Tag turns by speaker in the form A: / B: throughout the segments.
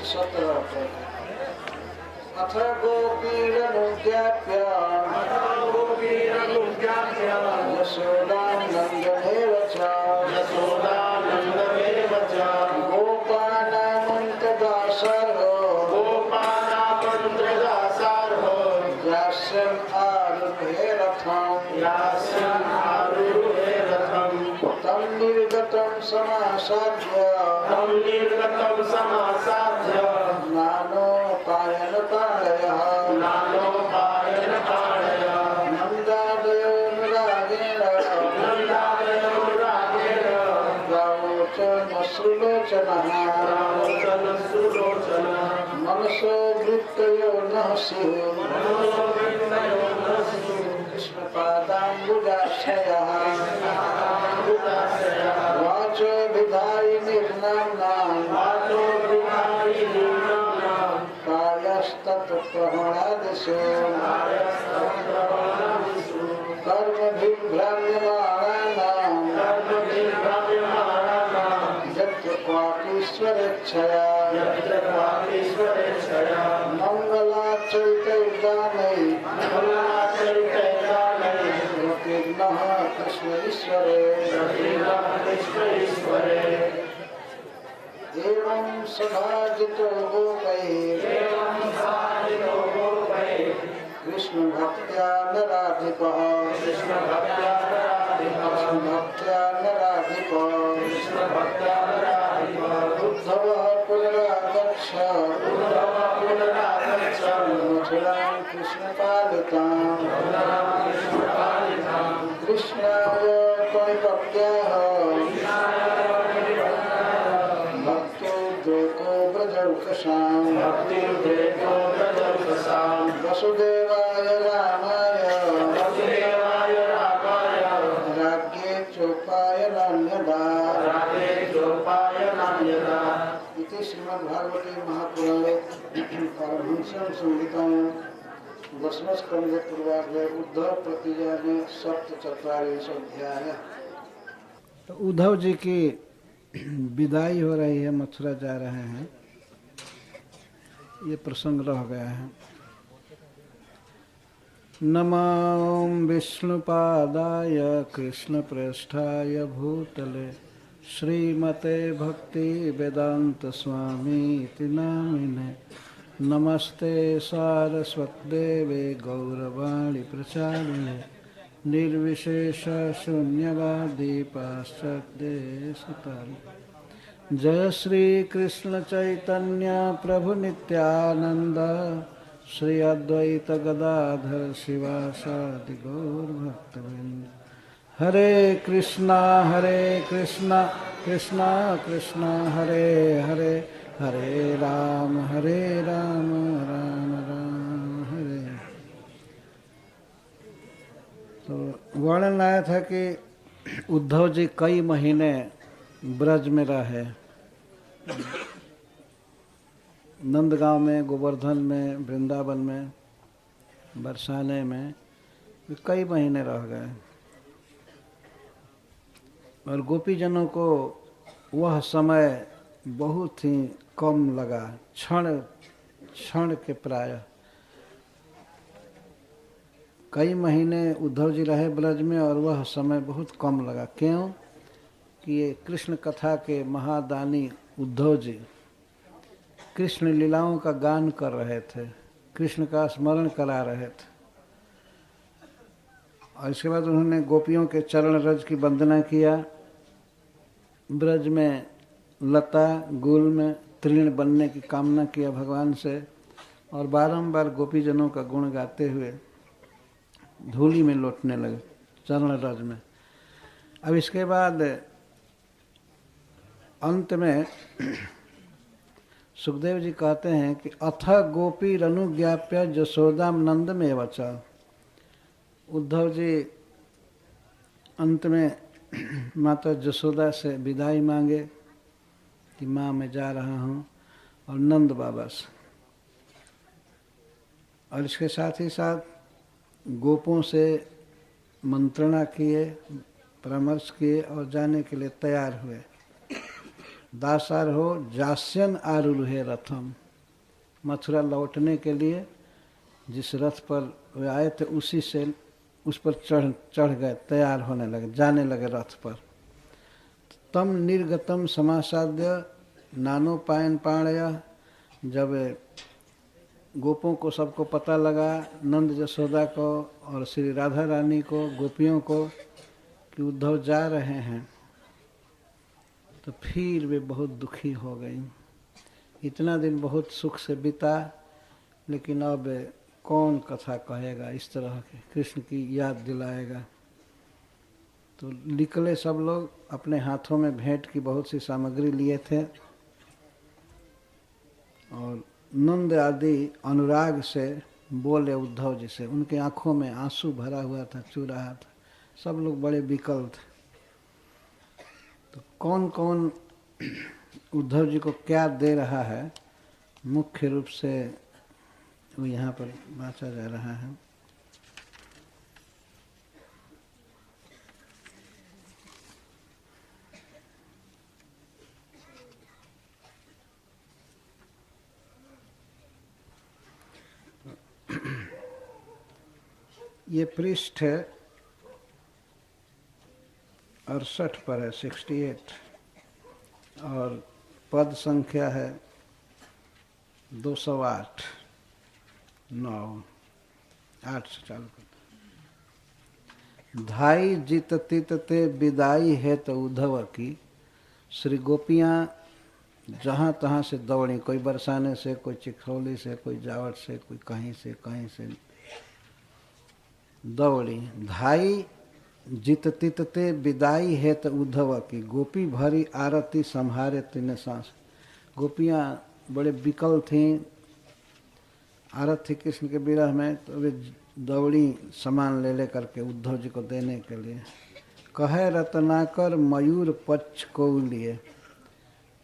A: 17 अथ गोपीरनुज्ञाप्य यशोदानन्दमेव च गोपानामन्त्रदासार्हो यास्यम् आरुहे रथम् तं निर्गतं समासाद्य नानोपायनपाणयः नन्दादयोनुरागेण रावोचनश्रुलोचनः मनसो वृत्तयो नः स्युः कृष्णपादाम्बुजाश्रयः वाचो विधायि निर्नाम्नाम् कायस्तत्प्रहणादिषु कर्मभिभ्राम्यमाणानाम् यत्र क्वापीश्वरेच्छया मङ्गलाचरितैर्दानैः प्रतिघ्नः कृष्ण ईश्वरे एवं सभाजितो गोपैः कृष्ण भक्त्या नराधिपः उद्धवः पुनरागच्छ मथुरां कृष्णपालिताम् कृष्णाय परिपत्याः भक्त्योद्रेको व्रजौकसाम् वसुदेवाय रामाय राज्ञे चोपायनान्यदा इति श्रीमद्भागवते महापुराणे पारमहंस्यां संहितायां दशमस्कन्धे पूर्वार्धे उद्धव प्रतिज्ञा 47 अध्याय। तो उद्धव जी की विदाई हो रही है, मथुरा जा रहे हैं, ये प्रसंग रह गया है। नमो विष्णुपादाय कृष्णप्रेष्ठाय भूतले श्रीमते भक्ति वेदांत स्वामी इति नामिने नमस्ते सारस्वतदेवे गौरवाणी प्रचारिणे निर्विशेष शून्यवादी पाश्चात्यदेशतारिणे जय श्री कृष्ण चैतन्य प्रभु नित्यानंद श्री अद्वैत गदाधर शिवासादि गौर भक्तवृंद हरे कृष्णा कृष्णा कृष्णा हरे हरे हरे राम राम राम हरे। तो वर्णन आया था कि उद्धव जी कई महीने ब्रज में रहे, नंदगांव में, गोवर्धन में, वृंदावन में, बरसाने में कई महीने रह गए और गोपीजनों को वह समय बहुत ही कम लगा, क्षण के प्राय। कई महीने उद्धव जी रहे ब्रज में और वह समय बहुत कम लगा। क्यों? कि ये कृष्ण कथा के महादानी उद्धव जी कृष्ण लीलाओं का गान कर रहे थे, कृष्ण का स्मरण करा रहे थे और इसके बाद उन्होंने गोपियों के चरण रज की वंदना किया। ब्रज में लता गुल में तृण बनने की कामना किया भगवान से और बारंबार गोपीजनों का गुण गाते हुए धूलि में लौटने लगे चरण रज में। अब इसके बाद अंत में सुखदेव जी कहते हैं कि अथ गोपी रनुज्ञाप्य जसोदाम नंद में वचा। उद्धव जी अंत में माता जसोदा से विदाई मांगे कि माँ मैं जा रहा हूँ, और नंद बाबा से, और इसके साथ ही साथ गोपों से मंत्रणा किए, परामर्श किए और जाने के लिए तैयार हुए। दासार हो जास्यन आरूढ़े रथम, मथुरा लौटने के लिए जिस रथ पर वे आए थे उसी से उस पर चढ़ गए, तैयार होने लगे, जाने लगे रथ पर। तम निर्गतम समासाद्य नानोपायन पाणय, जब गोपों को सबको पता लगा, नंद जसोदा को और श्री राधा रानी को, गोपियों को, कि उद्धव जा रहे हैं, तो फिर वे बहुत दुखी हो गई। इतना दिन बहुत सुख से बिता, लेकिन अब कौन कथा कहेगा, इस तरह के कृष्ण की याद दिलाएगा। तो निकले सब लोग, अपने हाथों में भेंट की बहुत सी सामग्री लिए थे और नंद आदि अनुराग से बोले उद्धव जी से। उनके आंखों में आंसू भरा हुआ था, चू रहा था, सब लोग बड़े विकल थे। तो कौन कौन उद्धव जी को क्या दे रहा है, मुख्य रूप से वो यहाँ पर बांटा जा रहा है। ये पृष्ठ 68 पर है, 68, और पद संख्या है 208, 9, 8 से चालू करते। धाई जित तित ते विदाई है तो उद्धव की, श्री गोपियाँ जहाँ तहाँ से दौड़ी, कोई बरसाने से, कोई चिखरौली से, कोई जावट से, कोई कहीं से दौड़ी। धाई जित तित ते विदाई है तो उद्धव की, गोपी भरी आरती संहारे तीन सांस। गोपियाँ बड़े विकल थीं, आरती कृष्ण के विरह में, तो वे दौड़ी सामान ले करके उद्धव जी को देने के लिए। कहे रत्नाकर मयूर पक्ष को लिए,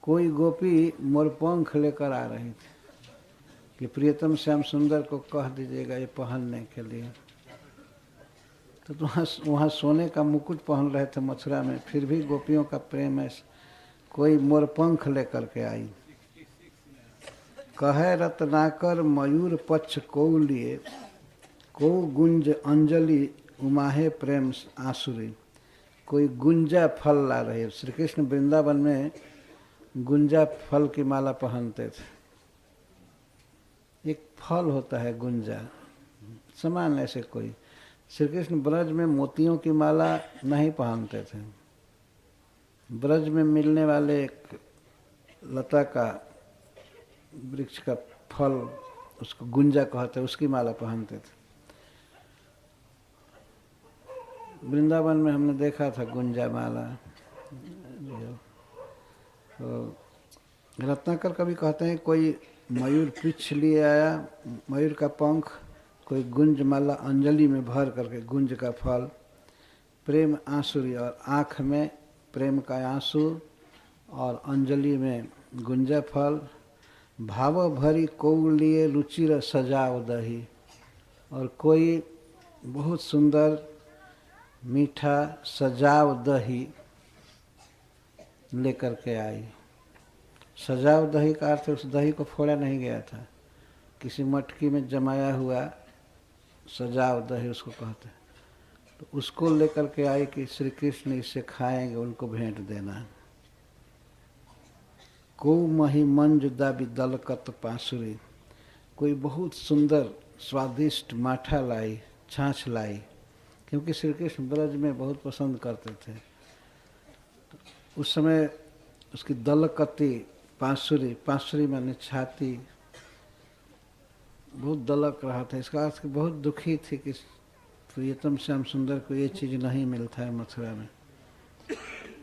A: कोई गोपी मोरपंख लेकर आ रही थी कि प्रियतम श्याम सुंदर को कह दीजिएगा ये पहनने के लिए। तो वहाँ सोने का मुकुट पहन रहे थे मथुरा में, फिर भी गोपियों का प्रेम है, कोई मोरपंख लेकर के आई। कहे रत्नाकर मयूर पक्ष को लिए, को गुंज अंजलि उमाहे प्रेम आसुरी, कोई गुंजा फल ला रही है। श्री कृष्ण वृंदावन में गुंजा फल की माला पहनते थे। एक फल होता है गुंजा, समान ऐसे कोई। श्री कृष्ण ब्रज में मोतियों की माला नहीं पहनते थे। ब्रज में मिलने वाले एक लता का, वृक्ष का फल, उसको गुंजा कहते, उसकी माला पहनते थे। वृंदावन में हमने देखा था गुंजा माला। तो रत्नाकर कभी कहते हैं कोई मयूर पृच्छ लिए आया, मयूर का पंख, कोई गुंज माला अंजलि में भर करके, गुंज का फल, प्रेम आंसुरी, और आँख में प्रेम का आंसू और अंजलि में गुंजा फल। भाव भरी को लिए रुचिर सजाव दही, और कोई बहुत सुंदर मीठा सजाव दही लेकर के आई। सजाव दही का अर्थ उस दही को फोड़ा नहीं गया था, किसी मटकी में जमाया हुआ सजाव दही उसको कहते हैं। तो उसको लेकर के आई कि श्री कृष्ण इसे खाएंगे, उनको भेंट देना। को मही मंज दाबी दलकत पासुरी, कोई बहुत सुंदर स्वादिष्ट माठा लाई, छाछ लाई, क्योंकि श्री कृष्ण ब्रज में बहुत पसंद करते थे। उस समय उसकी दलकती पासुरी, पासुरी माने छाती, बहुत दलक रहा था। इसका अर्थ बहुत दुखी थी कि प्रियतम श्याम सुंदर को ये चीज़ नहीं मिलता है मथुरा में।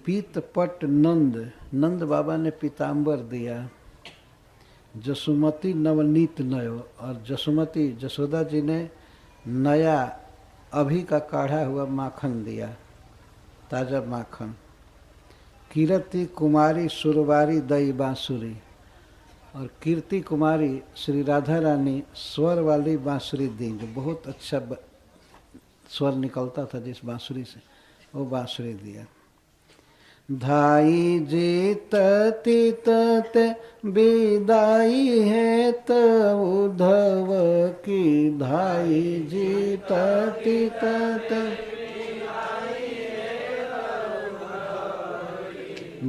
A: पीत पट नंद, नंद बाबा ने पीताम्बर दिया। जसुमती नवनीत नयो, और जसुमती जसोदा जी ने नया अभी का काढ़ा हुआ माखन दिया, ताज़ा माखन। कीर्ति कुमारी सुरवारी दई बांसुरी, और कीर्ति कुमारी श्री राधा रानी स्वर वाली बांसुरी दी, जो बहुत अच्छा स्वर निकलता था जिस बांसुरी से, वो बांसुरी दिया। धाई जीतती ते विदाई है त उद्धव की धाई जीतती ते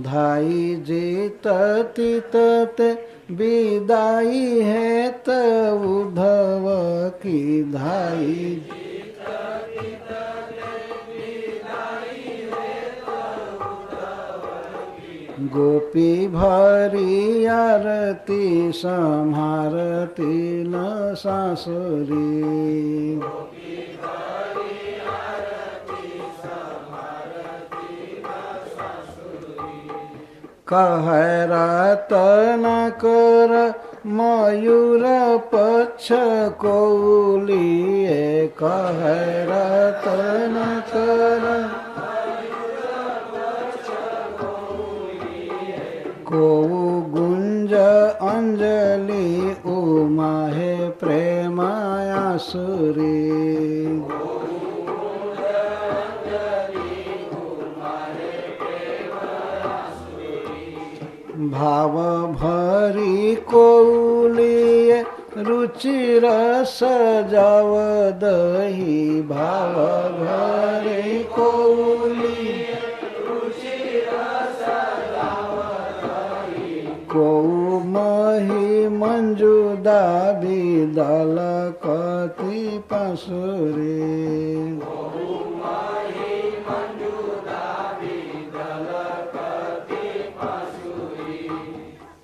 A: धाई जीतती ते विदाई है त उद्धव की धाई गोपी भरी आरती संहारती न सासुरी कह रात न कर मयूर पक्ष कौलिए कह रात न कर को गुंज अंजलि उमा है प्रेमायासुरी भाव भरी कौलिए रुचिर सजाव दही भाव भरी कौली को मही मंजुदा विदल कति पासुरे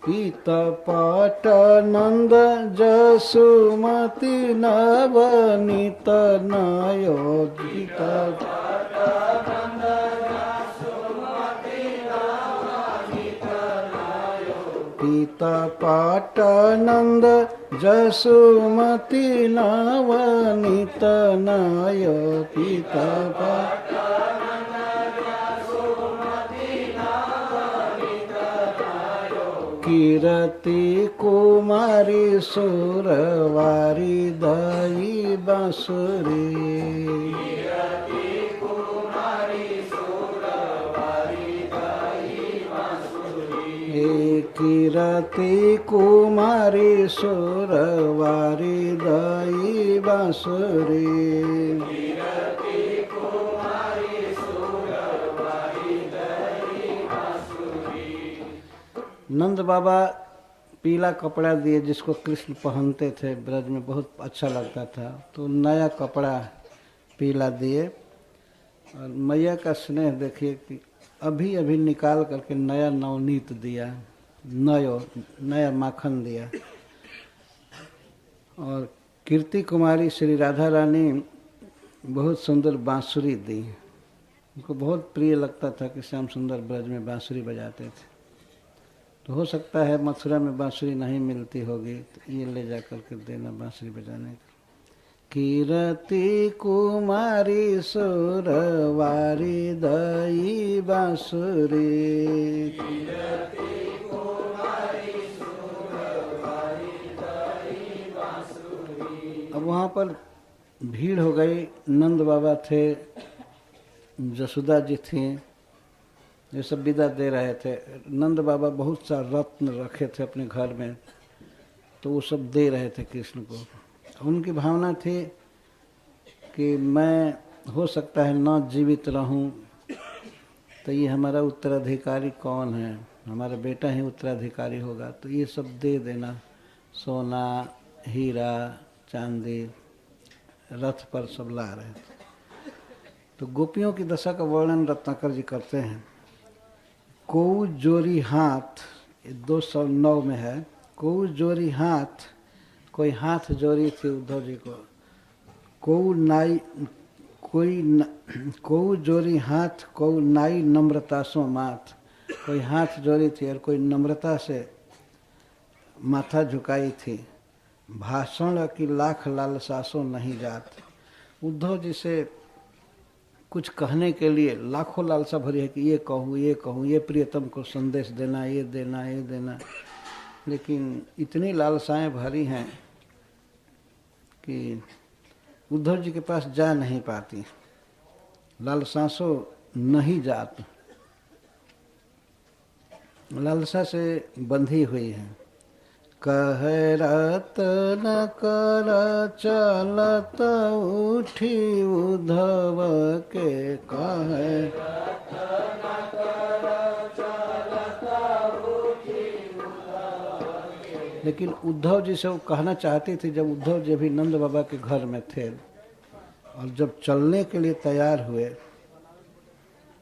A: पीत पट नंद जसुमति नवनीत नयोदित पीत पट नंद जसुमति नवनीत नयो पीत कीरति कुमारी सुरवारी दई बांसुरी कीरति कुमारी सुरवारी दई बांसुरी नंद बाबा पीला कपड़ा दिए जिसको कृष्ण पहनते थे ब्रज में बहुत अच्छा लगता था तो नया कपड़ा पीला दिए और मैया का स्नेह देखिए कि अभी अभी निकाल करके नया नवनीत दिया नया माखन दिया। और कीर्ति कुमारी श्री राधा रानी बहुत सुंदर बांसुरी दी। उनको बहुत प्रिय लगता था कि श्याम सुंदर ब्रज में बांसुरी बजाते थे। तो हो सकता है मथुरा में बांसुरी नहीं मिलती होगी तो ये ले जा करके देना बांसुरी बजाने का। कीरति कुमारी सुरवारी दई बांसुरी अब वहाँ पर भीड़ हो गई। नंद बाबा थे, जसोदा जी थी, ये सब विदा दे रहे थे। नंद बाबा बहुत सा रत्न रखे थे अपने घर में तो वो सब दे रहे थे कृष्ण को। उनकी भावना थी कि मैं हो सकता है न जीवित रहूं तो ये हमारा उत्तराधिकारी कौन है, हमारा बेटा ही उत्तराधिकारी होगा, तो ये सब दे देना, सोना हीरा चांदी रथ पर सब ला रहे थे। तो गोपियों की दशा का वर्णन रत्नाकर जी करते हैं। को जोरी हाथ 209 में है। को जोरी हाथ, कोई हाथ जोड़ी थी उद्धव जी को। को जोरी हाथ को नाई नम्रता सो माथ, कोई हाथ जोड़ी थी और कोई नम्रता से माथा झुकाई थी। भाषण की लाख लालसा सो नहीं जात। उद्धव जी से कुछ कहने के लिए लाखों लालसा भरी है कि ये कहूँ ये कहूँ, ये प्रियतम को संदेश देना, ये देना ये देना, लेकिन इतनी लालसाएं भरी हैं कि उद्धव जी के पास जा नहीं पाती। लालसासो नहीं जात। लालसा से बंधी हुई है। कह रतन कर चलत उठी उद्धव के, कह लेकिन उद्धव जी से वो कहना चाहती थी, जब उद्धव जी भी नंद बाबा के घर में थे और जब चलने के लिए तैयार हुए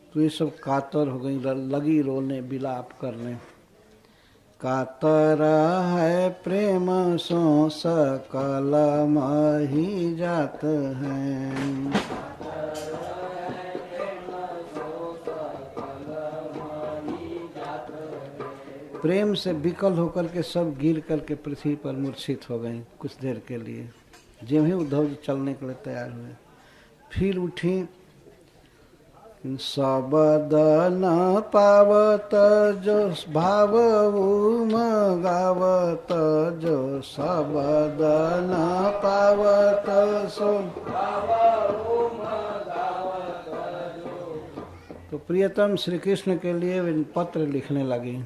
A: तो ये सब कातर हो गई, लगी रोने विलाप करने। कातर है प्रेम सो सकल मही जात हैं, प्रेम से विकल होकर के सब गिर करके पृथ्वी पर मूर्छित हो गई कुछ देर के लिए। जब ही उद्धव जी चलने के लिए तैयार हुए, फिर उठी। सबद न पावत जो भाव गावत, जो सबद न पावत सो। तो प्रियतम श्री कृष्ण के लिए वे पत्र लिखने लगी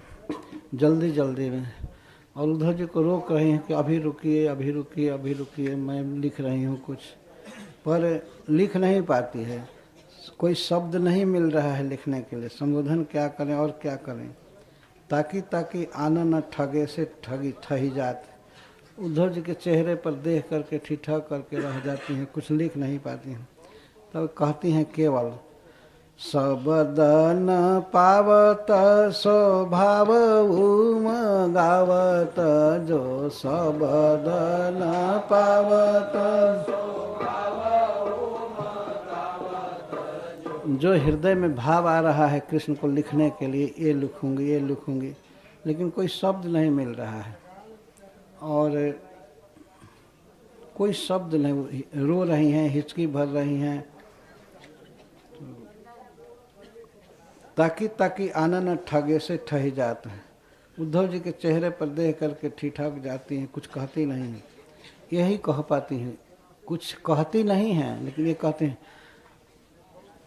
A: जल्दी जल्दी में, और उद्धव जी को रोक रही हैं कि अभी रुकिए अभी रुकिए अभी रुकिए, मैं लिख रही हूँ कुछ, पर लिख नहीं पाती है। कोई शब्द नहीं मिल रहा है लिखने के लिए, संबोधन क्या करें और क्या करें। ताकि आना न ठगे से ठगी ठही जात। उद्धव जी के चेहरे पर देख करके ठिठक करके रह जाती हैं, कुछ लिख नहीं पाती हैं। तब कहती हैं केवल सबद न पावत स्वभाव गावत, जो सबद न पावत। जो हृदय में भाव आ रहा है कृष्ण को लिखने के लिए, ये लिखूंगी ये लिखूंगी, लेकिन कोई शब्द नहीं मिल रहा है और कोई शब्द नहीं। रो रही हैं, हिचकी भर रही हैं। ताकि आना न ठगे से ठही जाते हैं। उद्धव जी के चेहरे पर देख करके ठिठक जाती हैं, कुछ कहती नहीं हैं। यही कह पाती हैं, कुछ कहती नहीं हैं, लेकिन ये कहते हैं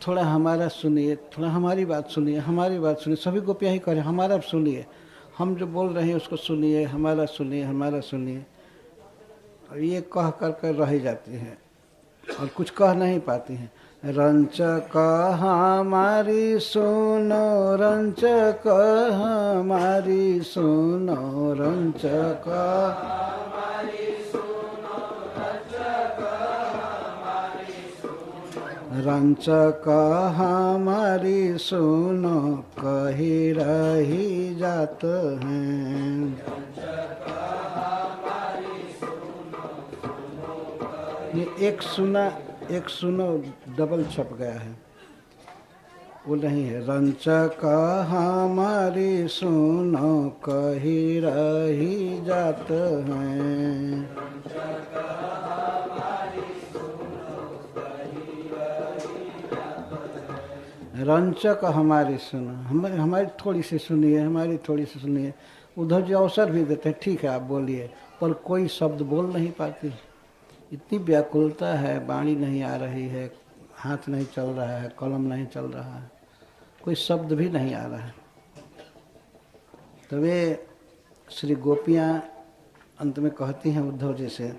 A: थोड़ा हमारा सुनिए, थोड़ा हमारी बात सुनिए, हमारी बात सुनिए। सभी गोपियाँ ही कह रहे हैं हमारा सुनिए, हम जो बोल रहे हैं उसको सुनिए, हमारा सुनिए, हमारा सुनिए। और ये कह कर रह जाती हैं और कुछ कह नहीं पाती हैं। रंच हमारी सुनो, रंच हमारी सुनो, रंच रंचक हमारी सुनो, कही रही जात हैं। ये एक सुनो डबल छप गया है, वो नहीं है। रंचक हमारी सुनो, कही रही जात हैं। रंचक हमारी सुनो, हमारी थोड़ी सी सुनिए, हमारी थोड़ी सी सुनिए। उद्धव जी अवसर भी देते हैं, ठीक है आप बोलिए, पर कोई शब्द बोल नहीं पाती। इतनी व्याकुलता है, वाणी नहीं आ रही है, हाथ नहीं चल रहा है, कलम नहीं चल रहा है, कोई शब्द भी नहीं आ रहा है। तो वे श्री गोपियाँ अंत में कहती हैं उद्धव जी से,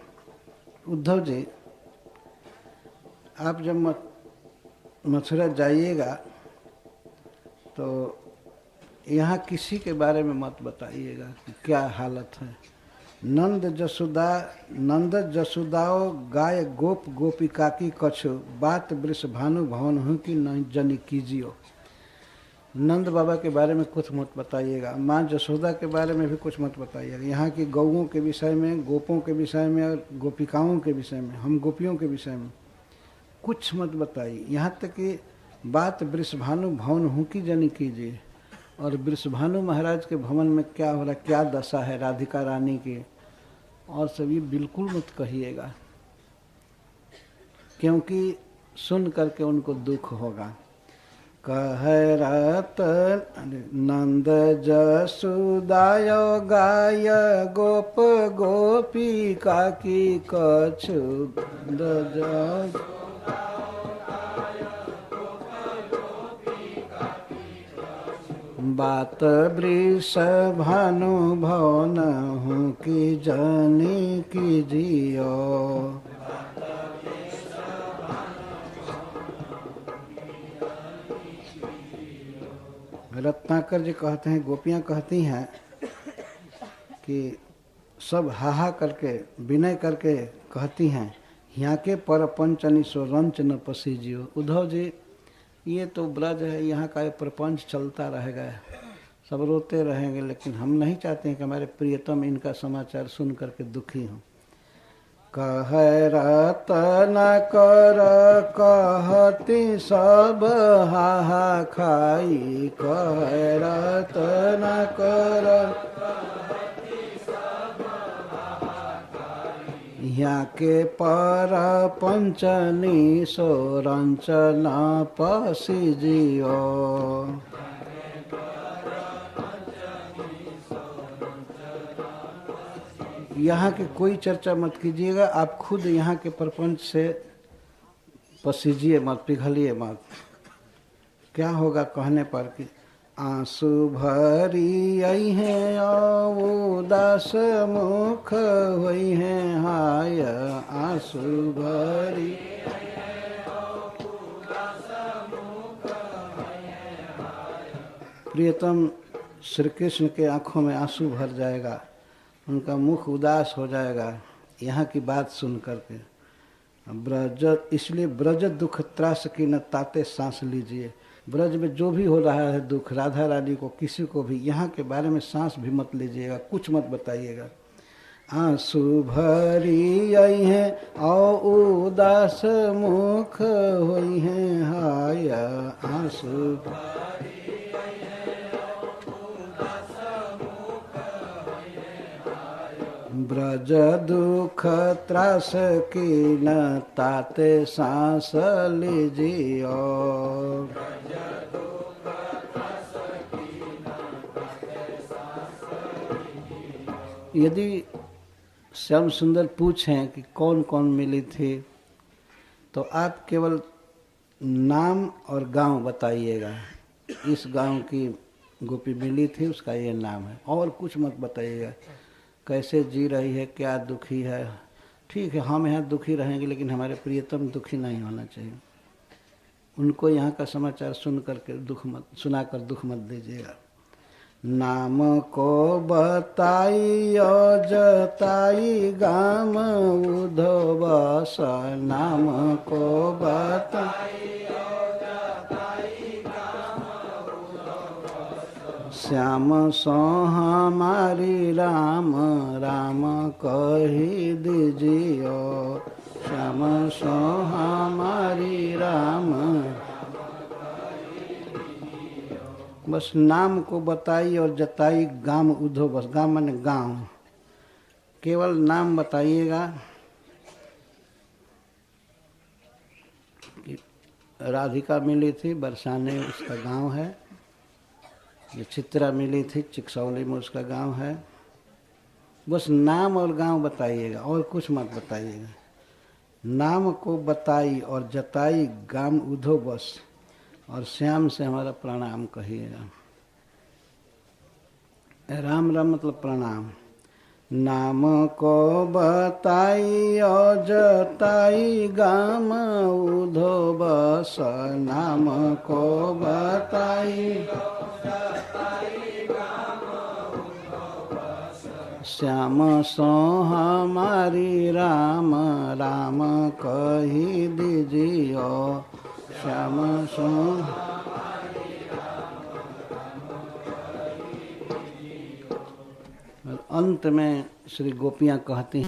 A: उद्धव जी आप जब मथुरा जाइएगा तो यहाँ किसी के बारे में मत बताइएगा कि क्या हालत है। नंद जसुदाओ गाय गोप गोपिका की कछु, बात वृष भानु भवन हूँ कि न जनी कीजियो। नंद बाबा के बारे में कुछ मत बताइएगा, माँ जसोदा के बारे में भी कुछ मत बताइएगा, यहाँ की गौओं के विषय में, गोपों के विषय में और गोपिकाओं के विषय में, हम गोपियों के विषय में कुछ मत बताइए। यहाँ तक कि बात वृषभानु भवन हूँ की जनी कीजिए। और वृषभानु महाराज के भवन में क्या हो रहा, क्या दशा है राधिका रानी की, और सभी बिल्कुल मत कहिएगा, क्योंकि सुन करके उनको दुख होगा। कहरत नंद जसुदाय गाय गोप गोपिका की कछु बात वृष भानु भवन हूँ कि जानी कीजियो। रत्नाकर जी कहते हैं, गोपियाँ कहती हैं कि सब हाहा करके विनय करके कहती हैं, यहाँ के पर पंचनी सो रंच न पसीजियो। उद्धव जी, ये तो ब्रज है, यहाँ का प्रपंच चलता रहेगा, सब रोते रहेंगे, लेकिन हम नहीं चाहते हैं कि हमारे प्रियतम इनका समाचार सुन करके दुखी हों। कह रतन कर कहती सब हाहा खाई, कह रतन कर यहाँ के पर पंचनी सो रंचना पसीजियो। यहाँ की कोई चर्चा मत कीजिएगा, आप खुद यहाँ के प्रपंच से पसीजिए मत, पिघलिए मत। क्या होगा कहने पर कि आंसू भरी आई हैं उदास मुख हुई हैं हाय, आंसू भरी प्रियतम श्री कृष्ण के आंखों में आंसू भर जाएगा, उनका मुख उदास हो जाएगा यहाँ की बात सुन करके। ब्रज, इसलिए ब्रज दुख त्रास की न ताते सांस लीजिए। ब्रज में जो भी हो रहा है दुख, राधा रानी को किसी को भी, यहाँ के बारे में सांस भी मत लीजिएगा, कुछ मत बताइएगा। आंसू भरी आई हैं और उदास मुख हुई हैं हाय, आंसू ब्रज दुख त्रास की न ताते सांस लीजियो। यदि श्याम सुंदर पूछें कि कौन कौन मिली थी, तो आप केवल नाम और गांव बताइएगा। इस गांव की गोपी मिली थी, उसका ये नाम है, और कुछ मत बताइएगा। कैसे जी रही है, क्या दुखी है, ठीक है हम यहाँ दुखी रहेंगे, लेकिन हमारे प्रियतम दुखी नहीं होना चाहिए। उनको यहाँ का समाचार सुन करके सुनाकर दुख मत दीजिएगा। नाम को बताई जताई गाम उद्धव बस, नाम को बताई श्याम सो हमारी राम, राम कही दीजियो। श्याम सो हमारी राम, बस नाम को बताई और जताई गाम उद्धव बस। गाम माने गांव, केवल नाम बताइएगा। राधिका मिली थी बरसाने, उसका गांव है। ये चित्रा मिली थी चिकसौली में, उसका गांव है। बस नाम और गांव बताइएगा, और कुछ मत बताइएगा। नाम को बताई और जताई गाम उद्धव बस, और श्याम से हमारा प्रणाम कहिएगा। राम राम मतलब प्रणाम। नाम को बताई और जताई गाम उद्धव बस, नाम को बताई श्याम सो हमारी राम, राम कही दीजियो। श्याम सो अंत में श्री गोपियाँ कहती हैं,